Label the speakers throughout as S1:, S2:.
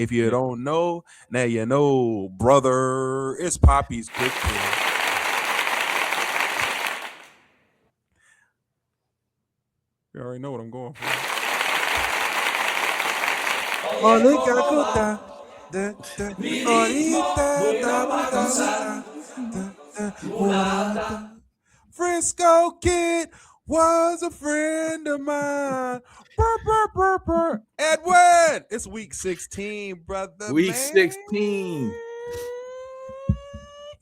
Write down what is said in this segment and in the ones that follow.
S1: If you don't know, now you know, brother. It's Poppy's quick pick. You already know what I'm going for. Frisco Kid was a friend of mine. Burr, burr, burr, burr. Edwin, it's week 16, brother.
S2: Week
S1: man.
S2: 16.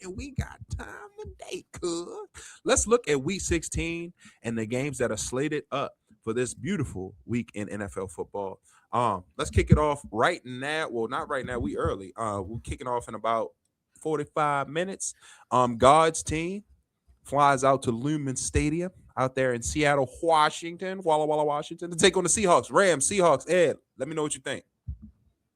S1: And we got time today, cuz. Let's look at week 16 and the games that are slated up for this beautiful week in NFL football. Let's kick it off right now. Well, not right now. We early. We're kicking off in about 45 minutes. God's team flies out to Lumen Stadium out there in Seattle, Washington, Walla Walla, Washington, to take on the Seahawks. Rams, Seahawks. Ed, let me know what you think.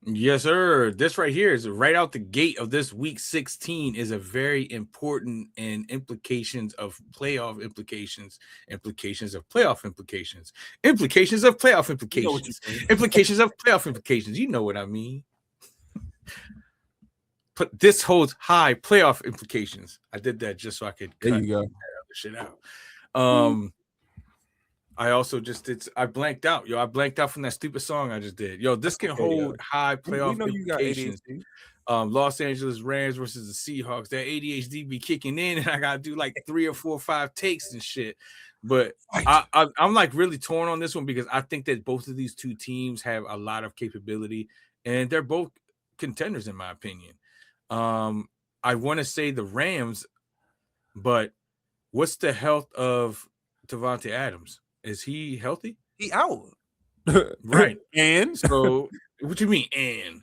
S2: Yes, sir. This right here is right out the gate of this week 16 is a very important and implications of playoff implications, implications of playoff implications, implications of playoff implications, implications of playoff implications. You know what I mean. But this holds high playoff implications. I did that just so I could cut that other shit out. I also just did. I blanked out, yo. I blanked out from that stupid song I just did. Yo, this can hold high playoff implications. Los Angeles Rams versus the Seahawks. That ADHD be kicking in, and I gotta do like 3 or 4 or 5 takes and shit. But I'm like really torn on this one because I think that both of these two teams have a lot of capability, and they're both contenders in my opinion. I want to say the Rams, but what's the health of Davante Adams? Is he healthy?
S1: He out.
S2: Right.
S1: And
S2: so what you mean? And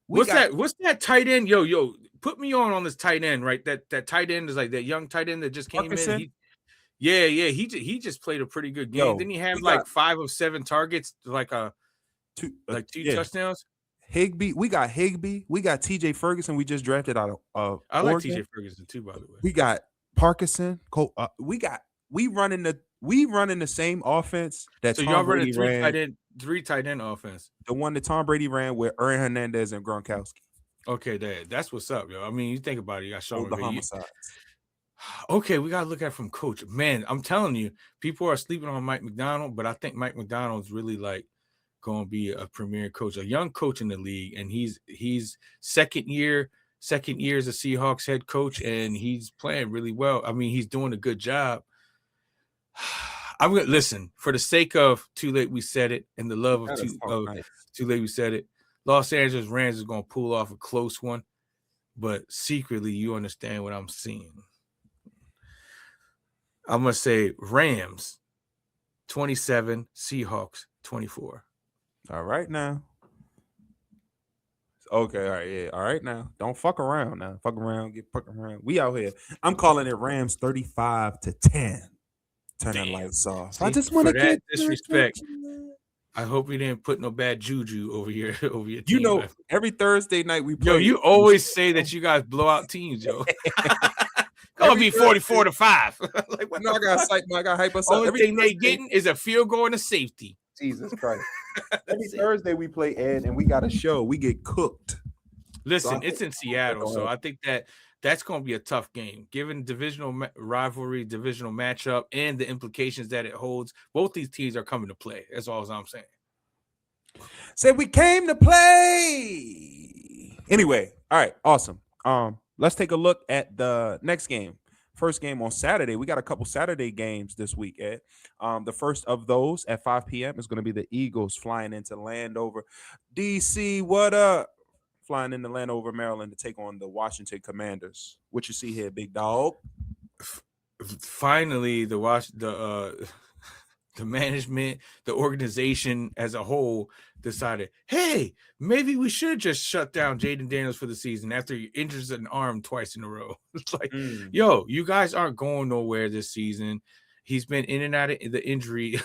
S2: what's that tight end? Yo, put me on this tight end, right? That tight end is like that young tight end that just came in. He just played a pretty good game. Didn't he have like 5 of 7 targets, like two touchdowns?
S1: Higbee, we got Higbee, we got TJ Ferguson. We just drafted out of
S2: I like TJ Ferguson too, by the way.
S1: We got Parkinson. We running the same offense that
S2: so
S1: Tom
S2: y'all
S1: Brady
S2: running three tight end offense.
S1: The one that Tom Brady ran with Aaron Hernandez and Gronkowski.
S2: Okay, that's what's up, yo. I mean, you think about it, you got Sean
S1: the homicides.
S2: Okay, we gotta look at it from coach. Man, I'm telling you, people are sleeping on Mike Macdonald, but I think Mike Macdonald's really like going to be a premier coach, a young coach in the league, and he's second year as a Seahawks head coach, and he's playing really well. I mean, he's doing a good job. I'm gonna listen for the sake of Too Late We Said It and the love of Too Late We Said It. Los Angeles Rams is gonna pull off a close one, but secretly you understand what I'm seeing. I'm gonna say Rams 27, Seahawks 24.
S1: All right now. Okay, all right, yeah. All right now. Don't fuck around now. Fuck around, get fucking around. We out here. I'm calling it Rams 35-10. Turn the lights off.
S2: See, I just want to get disrespect. I hope you didn't put no bad juju over your team.
S1: You know, every Thursday night we play.
S2: Yo, you always say that you guys blow out teams, yo. Gonna be 44-5.
S1: Like, what? No, I got hype us up.
S2: Only thing they getting is a field goal and a safety.
S1: Jesus Christ. Every Thursday we play Ed and we got a show. We get cooked.
S2: Listen, it's in Seattle, so I think that's going to be a tough game. Given divisional rivalry, divisional matchup, and the implications that it holds, both these teams are coming to play. That's all I'm saying.
S1: Say we came to play. Anyway, all right, awesome. Let's take a look at the next game. First game on Saturday. We got a couple Saturday games this week, Ed. The first of those at 5 p.m. is going to be the Eagles flying into Landover. DC, what up? Flying into Landover, Maryland to take on the Washington Commanders. What you see here, big dog?
S2: Finally, the management, the organization as a whole decided, hey, maybe we should just shut down Jaden Daniels for the season after he injures an arm twice in a row. It's like, yo, you guys aren't going nowhere this season. He's been in and out of the injury.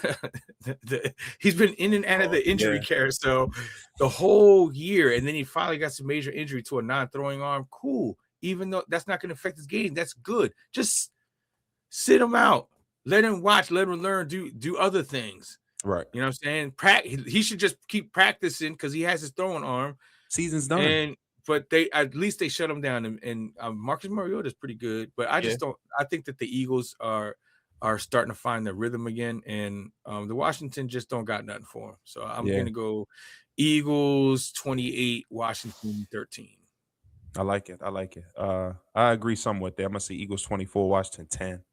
S2: He's been in and out of the injury carousel the whole year. And then he finally got some major injury to a non-throwing arm. Cool. Even though that's not going to affect his game, that's good. Just sit him out. Let him watch. Let him learn. Do other things.
S1: Right.
S2: You know what I'm saying? He should just keep practicing because he has his throwing arm.
S1: Season's done.
S2: But they at least they shut them down. And Marcus Mariota is pretty good, but I
S1: Yeah.
S2: just don't. I think that the Eagles are starting to find their rhythm again, and the Washington just don't got nothing for them. So I'm
S1: Yeah.
S2: gonna go Eagles 28, Washington 13.
S1: I like it. I like it. I agree somewhat there. I'm gonna say Eagles 24, Washington 10.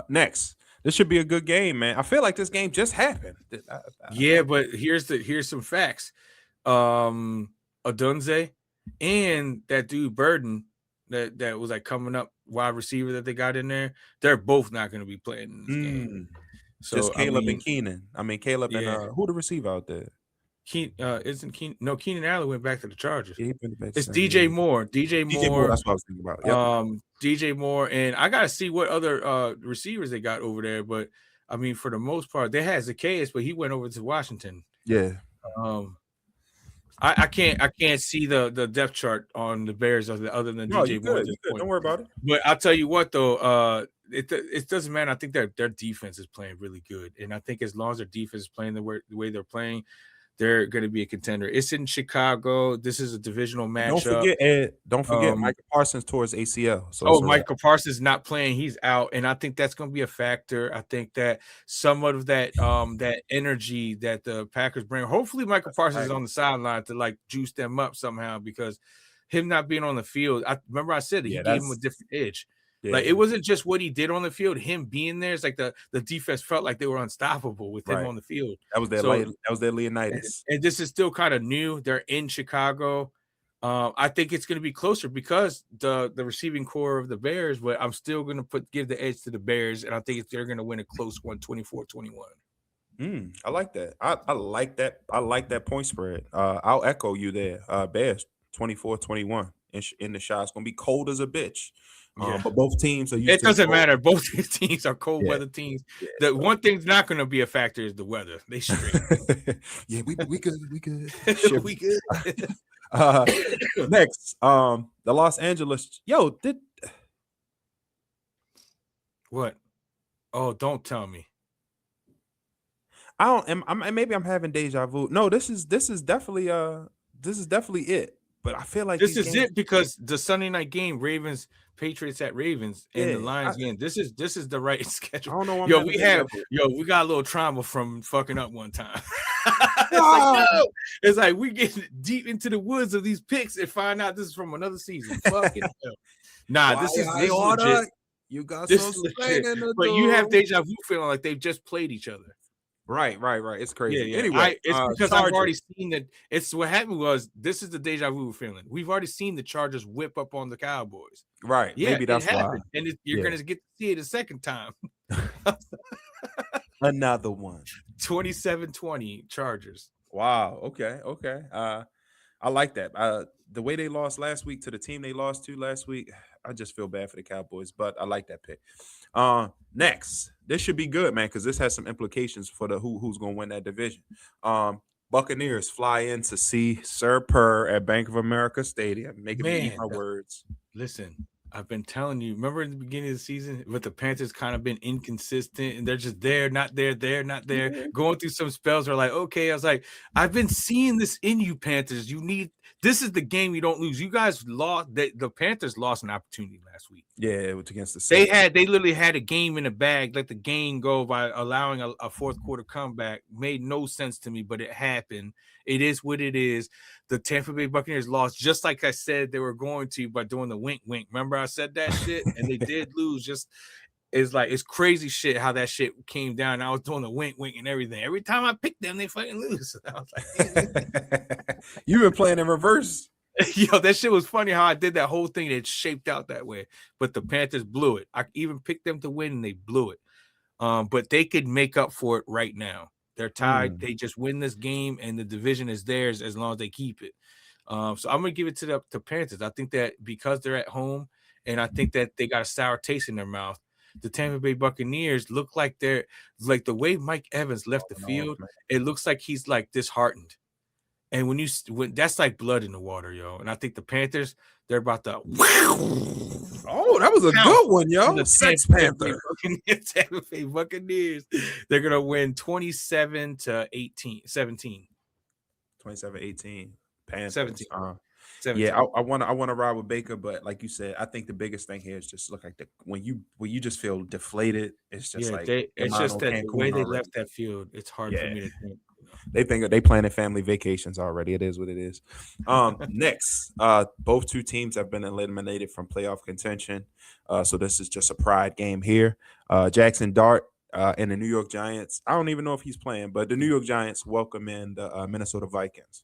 S1: Next, this should be a good game, man. I feel like this game just happened.
S2: Yeah, but here's some facts. Odunze and that dude Burden that was like coming up wide receiver that they got in there, they're both not going to be playing in this game. So
S1: Just Caleb and
S2: mean,
S1: Keenan. Caleb and
S2: yeah,
S1: who the receiver out there?
S2: Keenan Allen went back to the Chargers.
S1: Yeah, he been back
S2: It's
S1: to
S2: DJ Moore. DJ Moore.
S1: That's what I was thinking about. Yep.
S2: DJ Moore, and I gotta see what other receivers they got over there. But I mean, for the most part, they had Zacchaeus, but he went over to Washington.
S1: Yeah.
S2: I can't see the depth chart on the Bears other than DJ Moore.
S1: You good. Don't worry about it.
S2: But I'll tell you what though, it doesn't matter. I think their defense is playing really good, and I think as long as their defense is playing the way they're playing, they're going to be a contender. It's in Chicago. This is a divisional matchup.
S1: Don't forget, Ed. Don't forget Michael Parsons towards ACL. So
S2: Michael Parsons not playing. He's out, and I think that's going to be a factor. I think that some of that that energy that the Packers bring. Hopefully, Michael Parsons is on the sideline to like juice them up somehow, because him not being on the field. I remember I said that he gave him a different edge. Yeah. Like it wasn't just what he did on the field. Him being there, it's like the defense felt like they were unstoppable with him on the field.
S1: That was their Leonidas.
S2: And this is still kind of new. They're in Chicago. I think it's going to be closer because the receiving core of the Bears, but I'm still going to give the edge to the Bears, and I think they're going to win a close one, 24-21.
S1: I like that. I like that. I like that point spread. I'll echo you there. Bears 24-21 in the shot. It's going to be cold as a bitch. But both teams are used
S2: to it. Doesn't matter. Both these teams are cold weather teams. Yeah. The one thing's not going to be a factor is the weather. They straight.
S1: Yeah, we good. We good. We good. Next, the Los Angeles.
S2: What? Oh, don't tell me.
S1: Maybe I'm having deja vu. No, this is definitely it. But I feel like
S2: this is it because the Sunday night game, Patriots at Ravens, and the Lions game. This is the right schedule.
S1: I don't know.
S2: We got a little trauma from fucking up one time. It's like we get deep into the woods of these picks and find out this is from another season. Fucking hell. Nah, this is legit.
S1: You got so
S2: but you have deja vu feeling like they've just played each other.
S1: Right. It's crazy.
S2: Yeah.
S1: Anyway,
S2: it's because I've already seen that. It's what happened was this is the deja vu feeling. We've already seen the Chargers whip up on the Cowboys.
S1: Right. Yeah, maybe that's why.
S2: And you're gonna get to see it a second time.
S1: Another one.
S2: 27-20 Chargers.
S1: Wow. Okay. I like that. The way they lost last week to the team they lost to last week, I just feel bad for the Cowboys, but I like that pick. Next, this should be good, man, because this has some implications for the who's going to win that division. Buccaneers fly in to see Sir Purr at Bank of America Stadium. Making me eat my words.
S2: Listen, I've been telling you, remember in the beginning of the season, with the Panthers kind of been inconsistent and they're just there, not there, not there, going through some spells where like, okay, I was like, I've been seeing this in you, Panthers. This is the game you don't lose. You guys lost. The Panthers lost an opportunity last week.
S1: Yeah, it was against the Saints.
S2: They literally had a game in the bag, let the game go by allowing a fourth quarter comeback. Made no sense to me, but it happened. It is what it is. The Tampa Bay Buccaneers lost just like I said they were going to by doing the wink. Remember I said that shit? And they did lose. It's crazy shit how that shit came down. I was doing the wink and everything. Every time I picked them, they fucking lose. I was like,
S1: you've been playing in reverse.
S2: Yo, that shit was funny how I did that whole thing that shaped out that way. But the Panthers blew it. I even picked them to win and they blew it. But they could make up for it right now. They're tied. They just win this game and the division is theirs as long as they keep it. So I'm going to give it to the Panthers. I think that because they're at home and I think that they got a sour taste in their mouth, the Tampa Bay Buccaneers look like they're like the way Mike Evans left the field. It looks like he's like disheartened. And when that's like blood in the water, yo. And I think the Panthers, they're about to.
S1: Oh, that was a good one, yo.
S2: The
S1: Sex Panther.
S2: Tampa Bay Buccaneers. They're gonna win 27-17.
S1: 27-18. Panthers.
S2: 17.
S1: Yeah,
S2: 17.
S1: I want to ride with Baker, but like you said, I think the biggest thing here is just look like when you just feel deflated. It's just
S2: Yeah,
S1: like
S2: they
S1: your
S2: it's
S1: mind
S2: just
S1: on
S2: that the way
S1: Cancun
S2: they
S1: already.
S2: left that field, it's hard for
S1: Yeah,
S2: me to think.
S1: they think they planning family vacations already. It is what it is. Next, both two teams have been eliminated from playoff contention. So this is just a pride game here. Jackson Dart and the New York Giants. I don't even know if he's playing, but the New York Giants welcome in the Minnesota Vikings.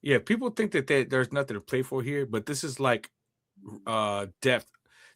S2: Yeah, people think that there's nothing to play for here, but this is like depth.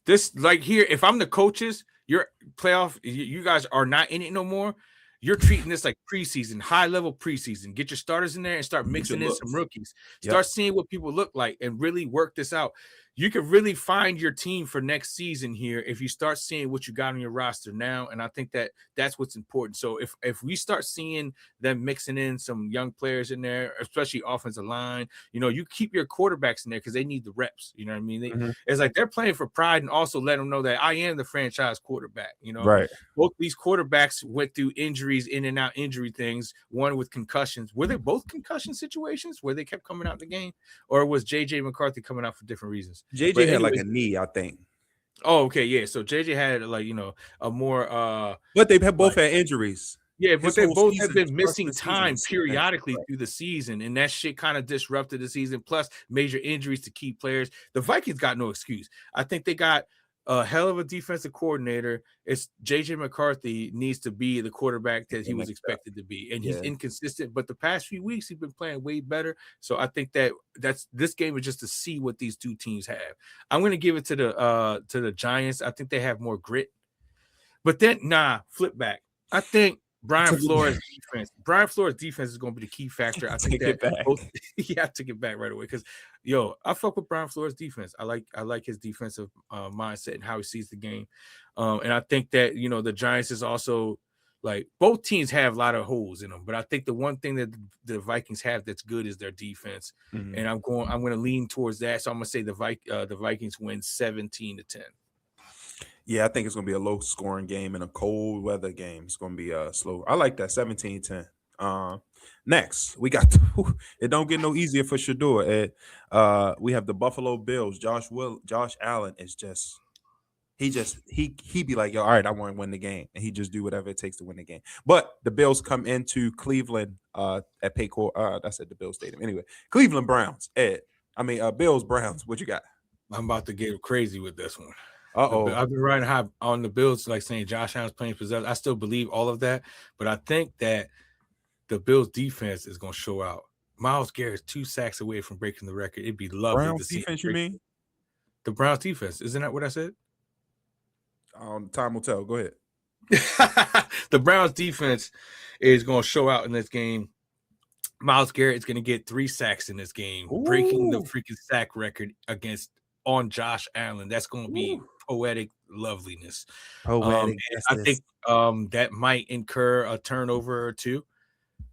S2: This like here, if I'm the coaches, your playoff, you guys are not in it no more. You're treating this like preseason, high level preseason. Get your starters in there and start
S1: Get your
S2: mixing in some
S1: looks.
S2: rookies.
S1: Yep.
S2: Start seeing what people look like and really work this out. You can really find your team for next season here if you start seeing what you got on your roster now. And I think that that's what's important. So if we start seeing them mixing in some young players in there, especially offensive line, you keep your quarterbacks in there because they need the reps. You know what I mean?
S1: Mhm.
S2: It's like they're playing for pride and also let them know that I am the franchise quarterback.
S1: Right.
S2: Both these quarterbacks went through injuries, in and out injury things. One with concussions. Were they both concussion situations where they kept coming out the game, or was JJ McCarthy coming out for different reasons?
S1: JJ
S2: But
S1: had like
S2: anyways,
S1: a knee, I think,
S2: oh okay, yeah. So JJ had like a more
S1: but they have both
S2: like
S1: had injuries.
S2: yeah, but
S1: His
S2: they
S1: whole
S2: both have
S1: season, his
S2: been
S1: freshman
S2: missing
S1: season
S2: time
S1: was suspended.
S2: periodically
S1: Right.
S2: through the season, and that shit kind of disrupted the season. Plus, major injuries to key players. The Vikings got no excuse. I think they got a hell of a defensive coordinator. It's JJ McCarthy needs to be the quarterback that
S1: The
S2: he was
S1: next step.
S2: expected to be, and he's
S1: Yeah.
S2: inconsistent. But the past few weeks, he's been playing way better. So I think that's this game is just to see what these two teams have. I'm going to give it to the Giants. I think they have more grit. But then, flip back. I think Brian Flores' defense. Brian Flores' defense is going to be the key factor. I think
S1: Take it
S2: that
S1: back.
S2: both. Yeah, to get back right away because, I fuck with Brian Flores' defense. I like his defensive mindset and how he sees the game. And I think that the Giants is also like both teams have a lot of holes in them, but I think the one thing that the Vikings have that's good is their defense.
S1: Mhm.
S2: And I'm going to lean towards that. So I'm going to say the Vikings win 17-10.
S1: Yeah, I think it's gonna be a low scoring game and a cold weather game. It's gonna be slow. I like that 17-10. Next, we got it don't get no easier for Shador. Ed. We have the Buffalo Bills. Josh Allen is just he be like, yo, all right, I want to win the game. And he just do whatever it takes to win the game. But the Bills come into Cleveland at Paycor. That's at the Bills Stadium. Anyway, Cleveland Browns. Bills Browns. What you got?
S2: I'm about to get crazy with this one.
S1: Uh-oh.
S2: I've been riding high on the Bills, like saying Josh Allen's playing possession. I still believe all of that, but I think that the Bills defense is going to show out. Myles Garrett's 2 sacks away from breaking the record. It'd be lovely to
S1: Browns
S2: see him
S1: defense, you
S2: break
S1: mean?
S2: the Browns defense. Isn't that what I said?
S1: Time will tell. Go ahead.
S2: The Browns defense is going to show out in this game. Myles Garrett is going to get 3 sacks in this game, breaking the
S1: Ooh.
S2: freaking sack record on Josh Allen. That's going to be
S1: Ooh.
S2: poetic loveliness.
S1: Poetic
S2: I
S1: justice.
S2: think that might incur a turnover or two,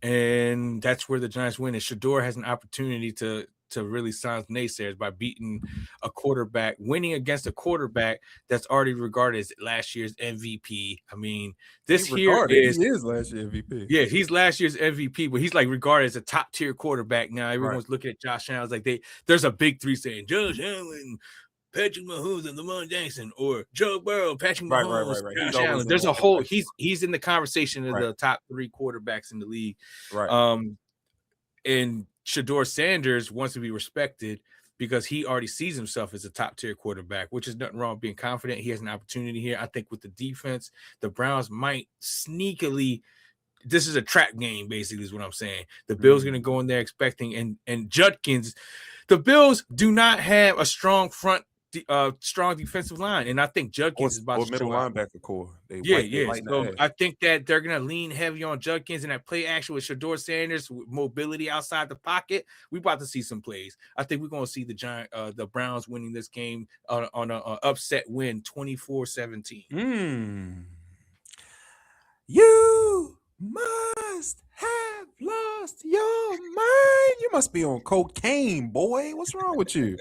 S2: and that's where the Giants win. And Shador has an opportunity to really silence naysayers by beating a quarterback, winning against a quarterback that's already regarded as last year's MVP. I mean, this here
S1: He
S2: is
S1: is last year MVP.
S2: yeah, he's last year's MVP, but he's like regarded as a top tier quarterback now. Everyone's looking at Josh Allen like there's a big three saying Josh Allen, Patrick Mahomes, and Lamar Jackson, or Joe Burrow, Patrick Mahomes,
S1: Right. He's
S2: Josh
S1: always
S2: Allen.
S1: in
S2: There's
S1: that
S2: a whole
S1: discussion.
S2: he's in the conversation of
S1: Right.
S2: the top 3 quarterbacks in the league.
S1: Right.
S2: And Shador Sanders wants to be respected because he already sees himself as a top tier quarterback, which is nothing wrong with being confident. He has an opportunity here. I think with the defense, the Browns might sneakily. This is a trap game, basically, is what I'm saying. The Bills are going to go in there expecting, and Judkins, the Bills do not have a strong strong defensive line, and I think Judkins is about
S1: or
S2: to
S1: middle
S2: show out.
S1: linebacker core. They
S2: Yeah.
S1: light in
S2: So
S1: the ass.
S2: I think that they're going to lean heavy on Judkins and that play action with Shador Sanders with mobility outside the pocket. We about to see some plays. I think we're going to see the Browns winning this game on an upset win, 24-17.
S1: You must have lost your mind. You must be on cocaine, boy. What's wrong with you?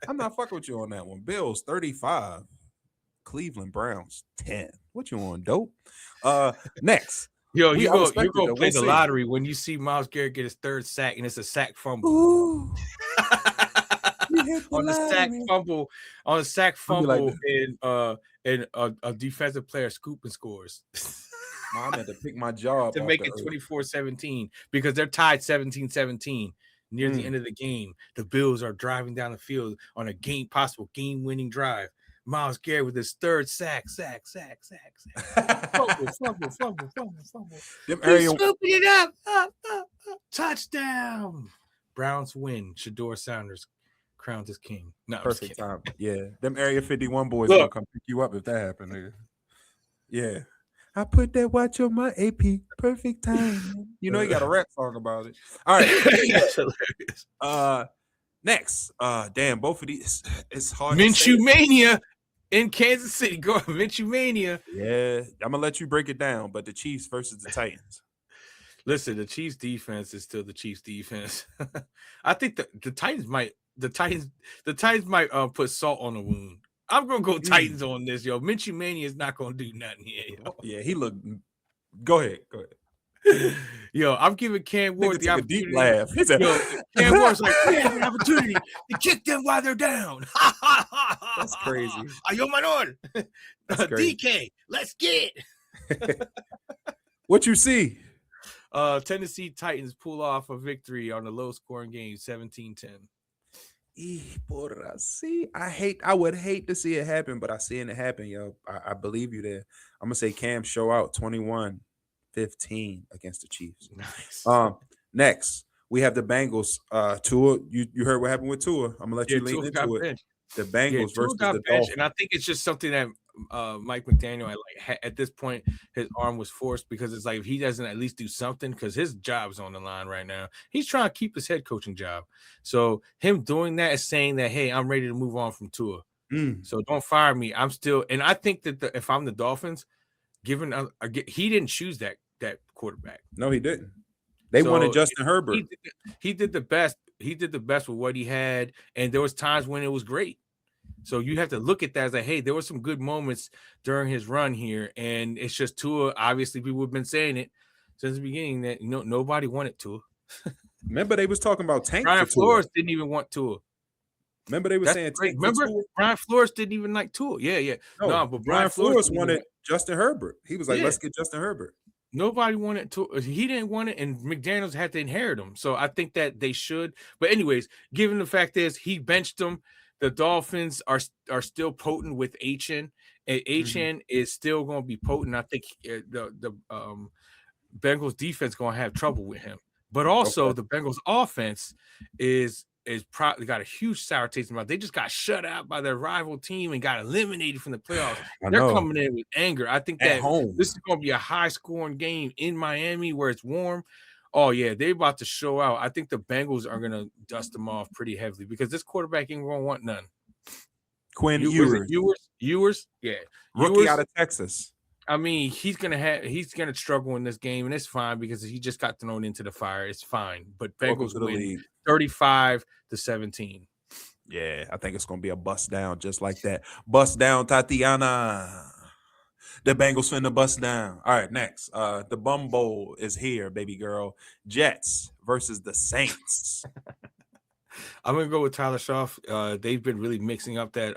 S1: I'm not fucking with you on that one. Bills 35, Cleveland Browns 10. What you on, dope? Next,
S2: Yo,
S1: I
S2: you
S1: respect it
S2: go
S1: though.
S2: play
S1: We'll
S2: the
S1: see.
S2: lottery when you see Miles Garrett get his third sack and it's a sack fumble.
S1: Ooh, we hit the
S2: on the sack
S1: lottery.
S2: fumble, on a sack
S1: I'll be like,
S2: fumble, and a defensive player scoop and scores
S1: Mom had to pick my jaw up
S2: to
S1: off
S2: make
S1: the
S2: it
S1: earth.
S2: 24-17 because they're tied 17-17 near the
S1: Mm.
S2: end of the game. The Bills are driving down the field on a possible game-winning drive. Miles Garrett with his third sack. Fumble.
S1: Them
S2: He's
S1: area
S2: scooping it up. Touchdown. Browns win. Shador Sanders crowned as king. No, I'm just
S1: perfect
S2: kidding.
S1: time. Yeah, them Area 51 boys
S2: Look.
S1: gonna come pick you up if that happened, nigga. Yeah. I put that watch on my AP. Perfect time. You know he got a rap song about it. All right.
S2: That's hilarious.
S1: Next. Damn, both of these. It's hard to say.
S2: Minshew Mania in Kansas City. Go Minshew Mania.
S1: Yeah, I'm gonna let you break it down. But the Chiefs versus the Titans.
S2: Listen, the Chiefs defense is still the Chiefs defense. I think the Titans might put salt on the wound. I'm gonna go Titans on this, yo. Minshew Mania is not gonna do nothing here, yo.
S1: Yeah, he looked. Go ahead.
S2: Yo, I'm giving Cam Ward the opportunity.
S1: A deep laugh. He said,
S2: yo, Cam Ward's like, we have an opportunity to kick them while they're down.
S1: That's crazy.
S2: Yo, Manor. DK, let's get it.
S1: What you see?
S2: Tennessee Titans pull off a victory on a low-scoring game, 17-10.
S1: See, I would hate to see it happen, but I see it happen, yo. I believe you there. I'm gonna say Cam show out 21-15 against the Chiefs.
S2: Nice.
S1: Next we have the Bengals. Tua, you heard what happened with Tua. I'm gonna let you lean into it.
S2: Benched.
S1: The Bengals versus the
S2: Dolphins, and I think it's just something that Mike McDaniel at this point his arm was forced because it's like if he doesn't at least do something because his job's on the line right now. He's trying to keep his head coaching job, so him doing that is saying that hey, I'm ready to move on from Tua. So don't fire me. I'm still, and I think that if I'm the Dolphins, given he didn't choose that quarterback.
S1: No, he didn't. They wanted Justin Herbert.
S2: He did the best. He did the best with what he had, and there was times when it was great. So you have to look at that as like, hey, there were some good moments during his run here, and it's just Tua. Obviously, people have been saying it since the beginning that nobody wanted Tua.
S1: Remember, they was talking about Tank.
S2: Brian Flores didn't even want Tua.
S1: Remember, they were saying
S2: Tank. Remember, Brian Flores didn't even like Tua. Yeah.
S1: No, but Brian Flores wanted Justin Herbert. He was like, let's get Justin Herbert.
S2: Nobody wanted to. He didn't want it, and McDaniels had to inherit him. So I think that they should. But anyways, given the fact is he benched him, the Dolphins are still potent with HN, and HN is still going to be potent. I think the Bengals defense going to have trouble with him. But also the Bengals offense is probably got a huge sour taste in their mouth. They just got shut out by their rival team and got eliminated from the playoffs. They're coming in with anger. I think that this is going to be a high-scoring game in Miami where it's warm. Oh, yeah, they're about to show out. I think the Bengals are going to dust them off pretty heavily because this quarterback ain't going to want none.
S1: Quinn Ewers?
S2: Yeah.
S1: Rookie out of Texas.
S2: I mean, he's gonna struggle in this game, and it's fine because he just got thrown into the fire. It's fine. But Bengals win 35-17.
S1: Yeah, I think it's gonna be a bust down just like that. Bust down, Tatiana. The Bengals finna bust down. All right, next. The Bum Bowl is here, baby girl. Jets versus the Saints.
S2: I'm gonna go with Tyler Schaaf. They've been really mixing up that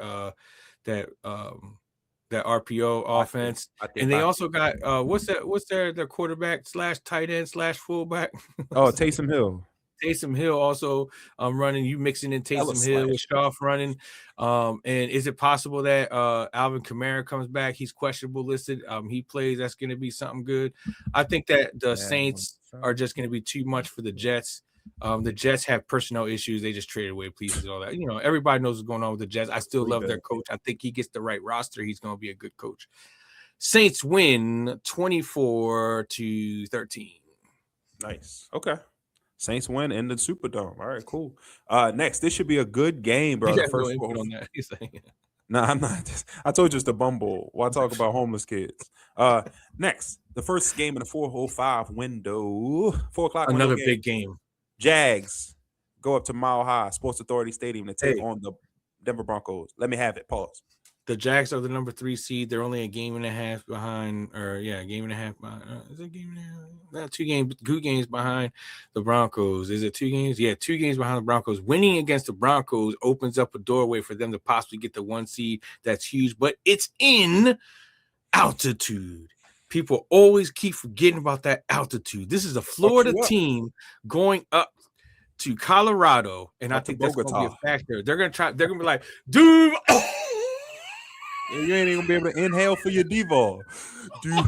S2: RPO offense, and they also got what's their quarterback / tight end / fullback?
S1: Oh, Taysom Hill.
S2: Taysom Hill also running. You mixing in Taysom Hill with Schaaf running. And is it possible that Alvin Kamara comes back? He's questionable listed. He plays. That's going to be something good. I think that the Saints are just going to be too much for the Jets. The Jets have personnel issues. They just traded away pieces and all that. Everybody knows what's going on with the Jets. I still love their coach. I think he gets the right roster. He's going to be a good coach. Saints win 24-13.
S1: Nice. Okay. Saints win in the Superdome. All right, cool. Next, this should be a good game, bro.
S2: First on that.
S1: No, I'm not. I told you it's the Bumble. Why talk about homeless kids? Next, the first game in the 4:05 window. 4:00.
S2: Another big game.
S1: Jags go up to Mile High Sports Authority Stadium to take on the Denver Broncos. Let me have it. Pause.
S2: The Jags are the number 3 seed. They're only a game and a half behind, a game and a half behind. Is it a game and a half? Not 2 games behind the Broncos. Is it 2 games? Yeah, 2 games behind the Broncos. Winning against the Broncos opens up a doorway for them to possibly get the 1 seed. That's huge, but it's in altitude. People always keep forgetting about that altitude. This is a Florida team going up to Colorado, and I think that's going to be a factor. They're going to be like, dude.
S1: You ain't even gonna be able to inhale for your Devo. Dude.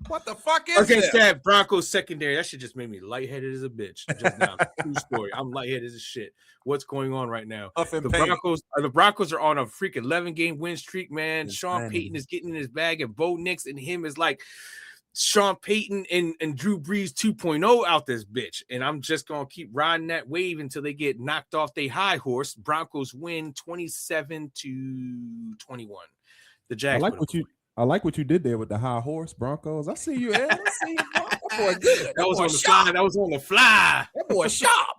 S1: What the fuck is
S2: that Broncos secondary? That shit just made me lightheaded as a bitch. Just now. True story. I'm lightheaded as shit. What's going on right now? The Broncos are on a freak 11-game win streak, man. Sean Payton is getting in his bag, and Bo Nix and him is like Sean Payton and Drew Brees 2.0 out this bitch. And I'm just going to keep riding that wave until they get knocked off their high horse. Broncos win 27-21. The Jags.
S1: I like what you did there with the high horse Broncos. I see you, Ed. I see you. That boy good.
S2: That was on the fly. That was on the fly.
S1: That boy sharp.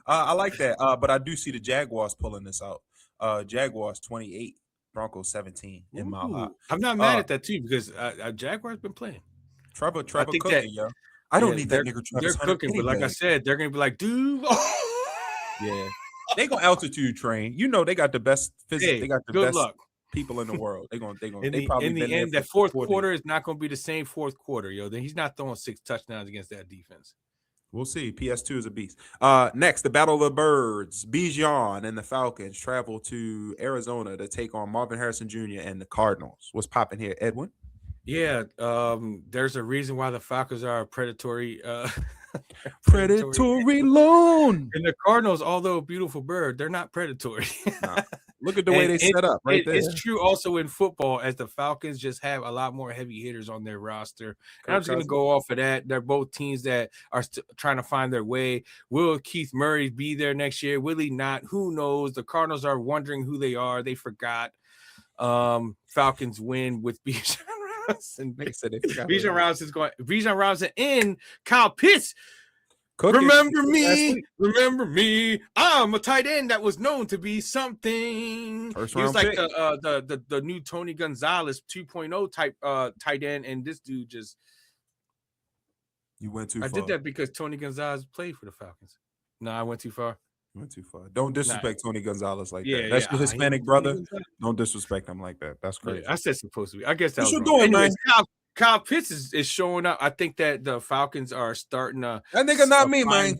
S1: I like that. But I do see the Jaguars pulling this out. Jaguars 28. Broncos 17 in Mile High.
S2: I'm not mad at that too because Jaguars been playing.
S1: Trevor cooking, yo. I don't need that nigga Trevor.
S2: They're cooking, but like I said, they're gonna be like, dude.
S1: Yeah, they gonna altitude train. You know, they got the best physics. They got the best people in the world. They probably
S2: in the end. That fourth quarter is not gonna be the same fourth quarter, yo. Then he's not throwing 6 touchdowns against that defense.
S1: We'll see. PS2 is a beast. Next, the Battle of the Birds. Bijan and the Falcons travel to Arizona to take on Marvin Harrison Jr. and the Cardinals. What's popping here, Edwin?
S2: Yeah, there's a reason why the Falcons are a predatory
S1: predatory loan.
S2: And the Cardinals, although a beautiful bird, they're not predatory.
S1: Nah. Look at the way they set up right there.
S2: It's true also in football, as the Falcons just have a lot more heavy hitters on their roster. And I'm just going to go off of that. They're both teams that are trying to find their way. Will Keith Murray be there next year? Will he not? Who knows? The Cardinals are wondering who they are. They forgot. Falcons win with Bijan Robinson. Bijan Robinson is going. Bijan Robinson and Kyle Pitts. Remember me. I'm a tight end that was known to be something. He was like the new Tony Gonzalez 2.0 type tight end, and this dude just.
S1: You went too far.
S2: I did that because Tony Gonzalez played for the Falcons. No, I went too far.
S1: You went too far. Don't disrespect Tony Gonzalez like that. That's your Hispanic brother. Don't disrespect him like that. That's crazy.
S2: I said supposed to be. I guess that's
S1: what you're doing, man.
S2: Kyle Pitts is showing up. I think that the Falcons are starting to.
S1: That nigga not me, man.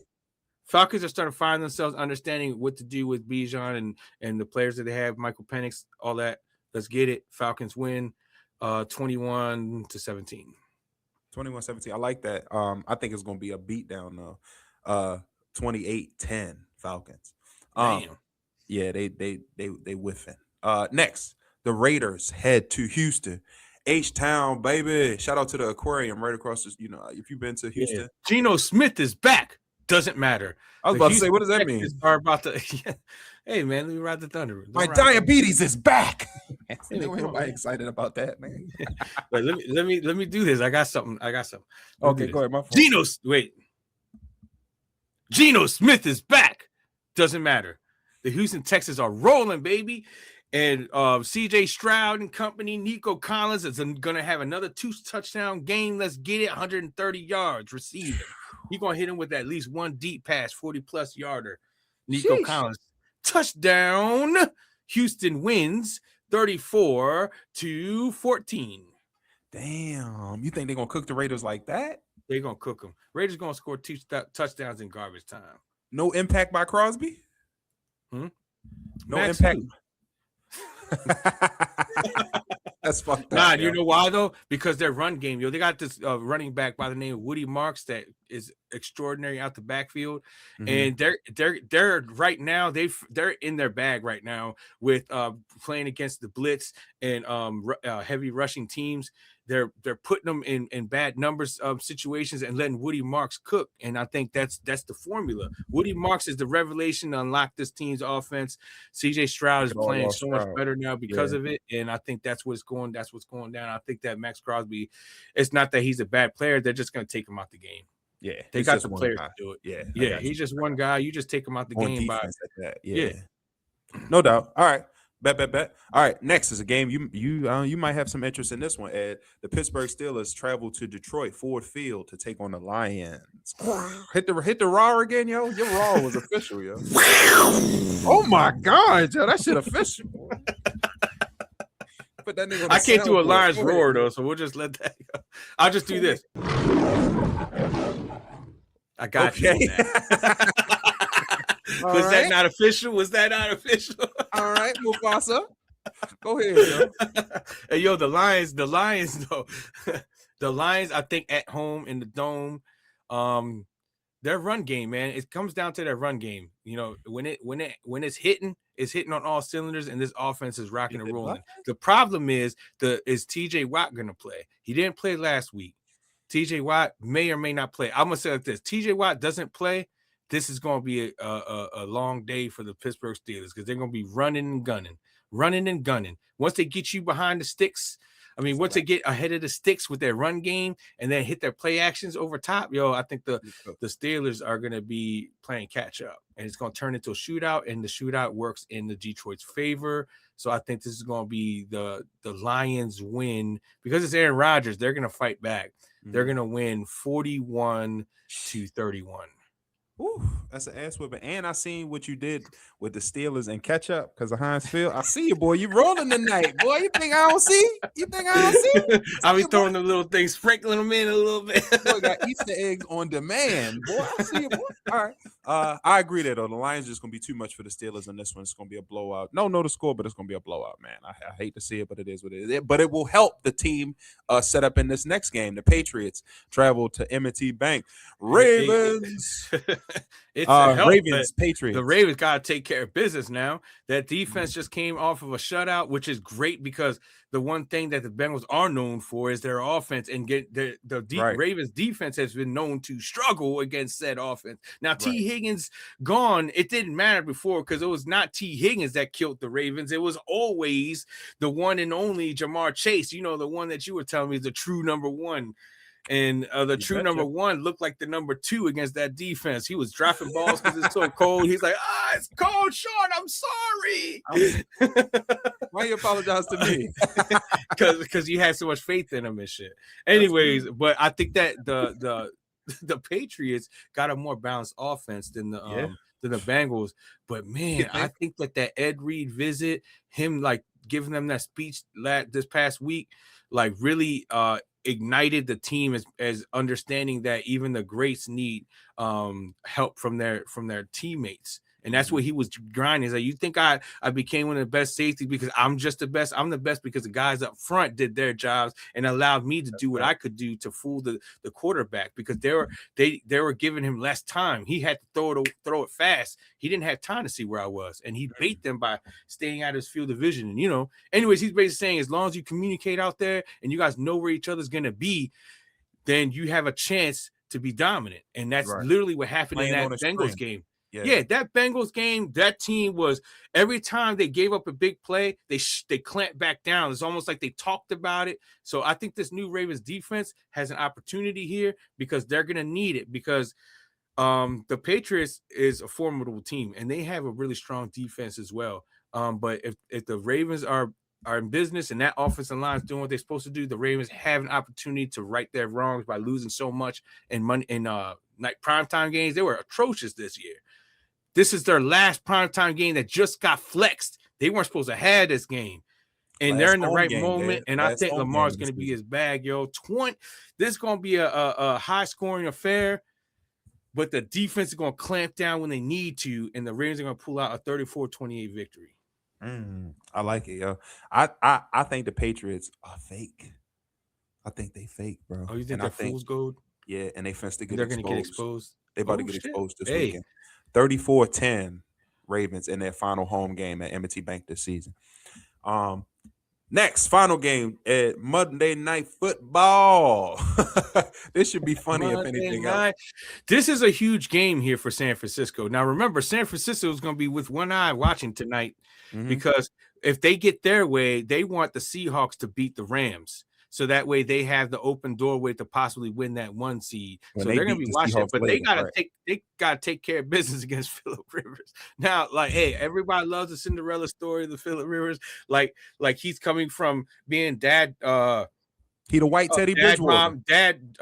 S2: Falcons are starting to find themselves understanding what to do with Bijan and the players that they have, Michael Penix, all that. Let's get it. Falcons win 21-17.
S1: 21-17. I like that. I think it's going to be a beatdown, though. 28-10 Falcons.
S2: Damn.
S1: Yeah, they whiffing. Next, the Raiders head to Houston. H-Town, baby. Shout out to the aquarium right across the, if you've been to Houston.
S2: Yeah. Geno Smith is back. Doesn't matter.
S1: I was about to say, what does that mean?
S2: Are about to, hey, man, let me ride the thunder.
S1: My diabetes is back. Ain't nobody excited about that, man.
S2: Wait, let me do this. I got something.
S1: Okay, go ahead. My phone.
S2: Geno Smith is back. Doesn't matter. The Houston Texans are rolling, baby. And CJ Stroud and company, Nico Collins is going to have another 2-touchdown game. Let's get it. 130 yards receiving. He's going to hit him with at least one deep pass, 40-plus yarder. Nico Collins. Touchdown. Houston wins 34-14.
S1: Damn. You think they're going to cook the Raiders like that?
S2: They're going to cook them. Raiders going to score 2 touchdowns in garbage time.
S1: No impact by Crosby?
S2: No
S1: Max impact. That's fucked up.
S2: Nah, you know why though? Because their run game, they got this running back by the name of Woody Marks that is extraordinary out the backfield, and they're right now they're in their bag right now with playing against the blitz and heavy rushing teams. They're putting them in bad numbers situations and letting Woody Marks cook, and I think that's the formula. Woody Marks is the revelation to unlock this team's offense. CJ Stroud is playing so much better now because of it, and I think that's what's going down. I think that Max Crosby, it's not that he's a bad player; they're just going to take him out the game.
S1: Yeah,
S2: they got the players to do it. Yeah, he's just one guy. You just take him out the game by
S1: like that. Yeah. No doubt. All right. Bet. All right. Next is a game you might have some interest in this one, Ed. The Pittsburgh Steelers travel to Detroit Ford Field to take on the Lions. Hit the raw again, yo. Your raw was official, yo. Oh my god, yo, that shit official. Boy. Put that nigga on the
S2: I can't do a
S1: soundboard.
S2: Lions
S1: Go ahead,
S2: roar
S1: yo.
S2: though, so we'll just let that go. I'll just do this. I got you on
S1: Okay.
S2: that.
S1: All
S2: Was that
S1: right.
S2: not official? Was that not official?
S1: All right, Mufasa. Go ahead, yo.
S2: Hey, yo, the Lions though. The Lions, I think at home in the dome, their run game, man, it comes down to their run game. You know, when it's hitting on all cylinders, and this offense is rocking and rolling. The problem is TJ Watt gonna play? He didn't play last week. TJ Watt may or may not play. I'm gonna say like this: TJ Watt doesn't play. This is gonna be a long day for the Pittsburgh Steelers because they're gonna be running and gunning. Once they get you behind the sticks, I mean, once they get ahead of the sticks with their run game and then hit their play actions over top, yo, I think the Steelers are going to be playing catch up, and it's going to turn into a shootout, and the shootout works in the Detroit's favor. So I think this is going to be the Lions win because it's Aaron Rodgers. They're going to fight back. They're going to win 41-31.
S1: Ooh, that's an ass whipping. And I seen what you did with the Steelers and catch up because of Heinz Field. I see you, boy. You rolling tonight, boy. You think I don't see? You think I don't see?
S2: I'll be throwing the little things, sprinkling them in a little bit.
S1: Boy, got Easter eggs on demand, boy. I see you, boy. All right. I agree there, though. The Lions just going to be too much for the Steelers in this one. It's going to be a blowout. No, the score, but it's going to be a blowout, man. I hate to see it, but it is what it is. But it will help the team set up in this next game. The Patriots travel to M&T Bank. Ravens.
S2: It's a help,
S1: Ravens, Patriots.
S2: The Ravens got to take care of business now. That defense just came off of a shutout, which is great because the one thing that the Bengals are known for is their offense, and Ravens defense has been known to struggle against said offense. Now, T. Higgins gone, it didn't matter before because it was not T. Higgins that killed the Ravens. It was always the one and only Jamar Chase, you know, the one that you were telling me is the true number one. And the true number one looked like the number two against that defense. He was dropping balls because it's so cold. He's like, it's cold, Sean. I'm sorry.
S1: Why you apologize to me?
S2: Because you had so much faith in him and shit. Anyways, but I think that the Patriots got a more balanced offense than the Bengals. But man, I think that Ed Reed visit, him like giving them that speech this past week, like really ignited the team as understanding that even the greats need help from their teammates. And that's what he was grinding. He's like, you think I became one of the best safeties because I'm just the best? I'm the best because the guys up front did their jobs and allowed me to do what I could do to fool the quarterback because they were giving him less time. He had to throw it fast. He didn't have time to see where I was. And he bait them by staying out of his field of vision. And, you know, anyways, he's basically saying as long as you communicate out there and you guys know where each other's going to be, then you have a chance to be dominant. And that's literally what happened in that Bengals game. Yeah, that Bengals game, that team was every time they gave up a big play, they clamped back down. It's almost like they talked about it. So I think this new Ravens defense has an opportunity here because they're going to need it because the Patriots is a formidable team and they have a really strong defense as well. But if the Ravens are in business and that offensive line is doing what they're supposed to do, the Ravens have an opportunity to right their wrongs by losing so much in night primetime games. They were atrocious this year. This is their last primetime game that just got flexed. They weren't supposed to have this game. And they're in the right moment. And I think Lamar's going to be his bag, yo. This is going to be a high-scoring affair, but the defense is going to clamp down when they need to, and the Ravens are going to pull out a 34-28 victory.
S1: I like it, yo. I think the Patriots are fake. I think they fake, bro.
S2: Oh, you think they're fool's gold?
S1: Yeah, and they finna get
S2: they're going to get exposed.
S1: They about to get exposed this weekend. 34-10 Ravens in their final home game at M&T Bank this season. Next, final game at Monday Night Football. This should be funny if anything else.
S2: This is a huge game here for San Francisco. Now, remember, San Francisco is going to be with one eye watching tonight because if they get their way, they want the Seahawks to beat the Rams. so that way they have the open doorway to possibly win that 1 seed.
S1: When
S2: So
S1: they
S2: they're gonna
S1: beat
S2: be
S1: the
S2: watching it,
S1: Seahawks
S2: but
S1: later, right.
S2: they gotta take care of business against Phillip Rivers. Now, like, hey, everybody loves the Cinderella story of the Phillip Rivers. Like he's coming from being dad,
S1: He the white Teddy
S2: dad,
S1: Bridgewater.
S2: mom, dad,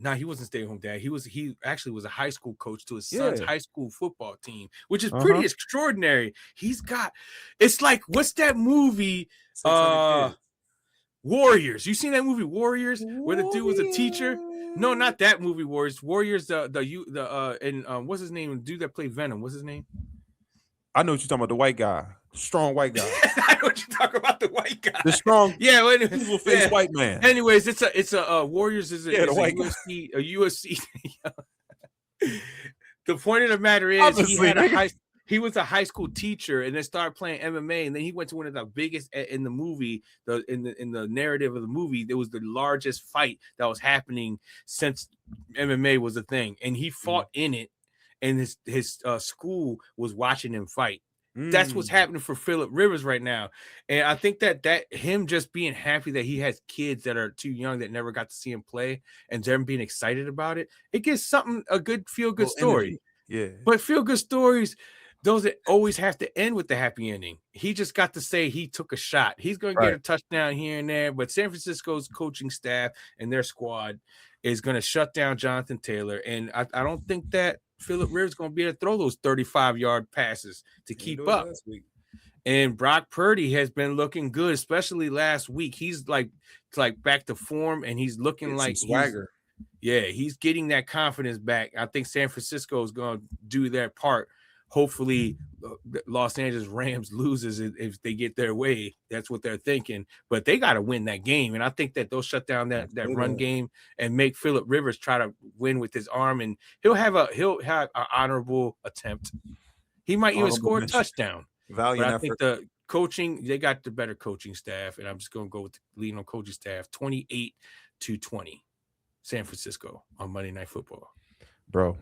S2: no, he wasn't stay-at-home dad. He actually was a high school coach to his son's
S1: Yeah.
S2: high school football team, which is
S1: Uh-huh.
S2: pretty extraordinary. It's like, what's that movie?
S1: 600 kids.
S2: Warriors. You seen that movie Warriors, where the dude was a teacher? No, not that movie Warriors. Warriors, what's his name? The dude that played Venom. What's his name?
S1: I know what you're talking about, the white guy. Strong white guy.
S2: I know what you're talking about, the white guy.
S1: The strong,
S2: yeah,
S1: evil face white man.
S2: Anyways, it's a Warriors is a,
S1: Yeah, the
S2: is
S1: white
S2: a UFC, a UFC. The point of the matter is,
S1: Obviously,
S2: he was a high school teacher, and then started playing MMA, and then he went to one of the biggest in the movie. In the narrative of the movie, there was the largest fight that was happening since MMA was a thing, and he fought in it, and his school was watching him fight. That's what's happening for Phillip Rivers right now. And I think that him just being happy that he has kids that are too young that never got to see him play, and them being excited about it, it gives a good feel-good story.
S1: Energy. Yeah.
S2: But feel-good stories, those that always have to end with the happy ending. He just got to say he took a shot. He's going to get a touchdown here and there, but San Francisco's coaching staff and their squad is going to shut down Jonathan Taylor. And I don't think that Phillip Rivers is going to be able to throw those 35-yard passes to keep up. And Brock Purdy has been looking good, especially last week. He's like back to form, and he's looking like
S1: swagger.
S2: He's getting that confidence back. I think San Francisco is going to do their part. Hopefully, Los Angeles Rams loses if they get their way. That's what they're thinking. But they got to win that game, and I think that they'll shut down that run game and make Phillip Rivers try to win with his arm, and he'll have an honorable attempt. He might even score a touchdown.
S1: Valiant effort.
S2: I think the coaching, they got the better coaching staff, and I'm just going to go with the leading on coaching staff, 28-20, San Francisco on Monday Night Football.
S1: Bro,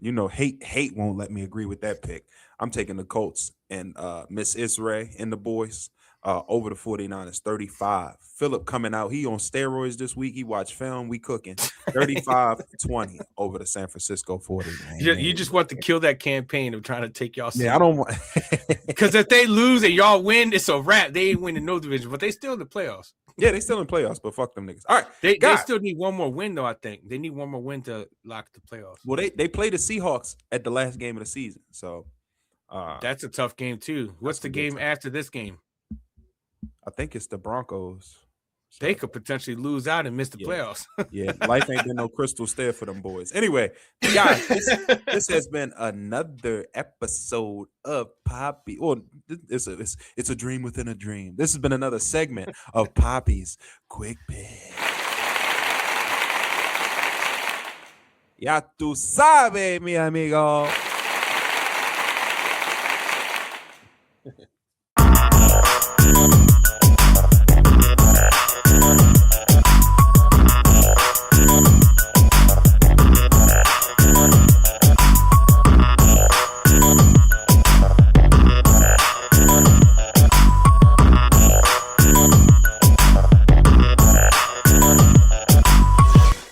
S1: you know, hate won't let me agree with that pick. I'm taking the Colts and Miss Israel and the boys over the 49ers, 35. Phillip coming out. He on steroids this week. He watched film. We cooking. 35-20 over the San Francisco 49ers.
S2: You just want to kill that campaign of trying to take y'all.
S1: Yeah, I don't want.
S2: Because if they lose and y'all win, it's a wrap. They ain't winning no division, but they still in the playoffs.
S1: Yeah, they still in playoffs, but fuck them niggas. All right,
S2: they still need one more win, though. I think they need one more win to lock the playoffs.
S1: Well, they play the Seahawks at the last game of the season, so
S2: that's a tough game too. What's the game after this game?
S1: I think it's the Broncos.
S2: So they could potentially lose out and miss the playoffs.
S1: Yeah, life ain't been no crystal stair for them boys. Anyway, guys, this has been another episode of Poppy. Well, it's a dream within a dream. This has been another segment of Poppy's Quick Pick. Ya tú sabes, mi amigo.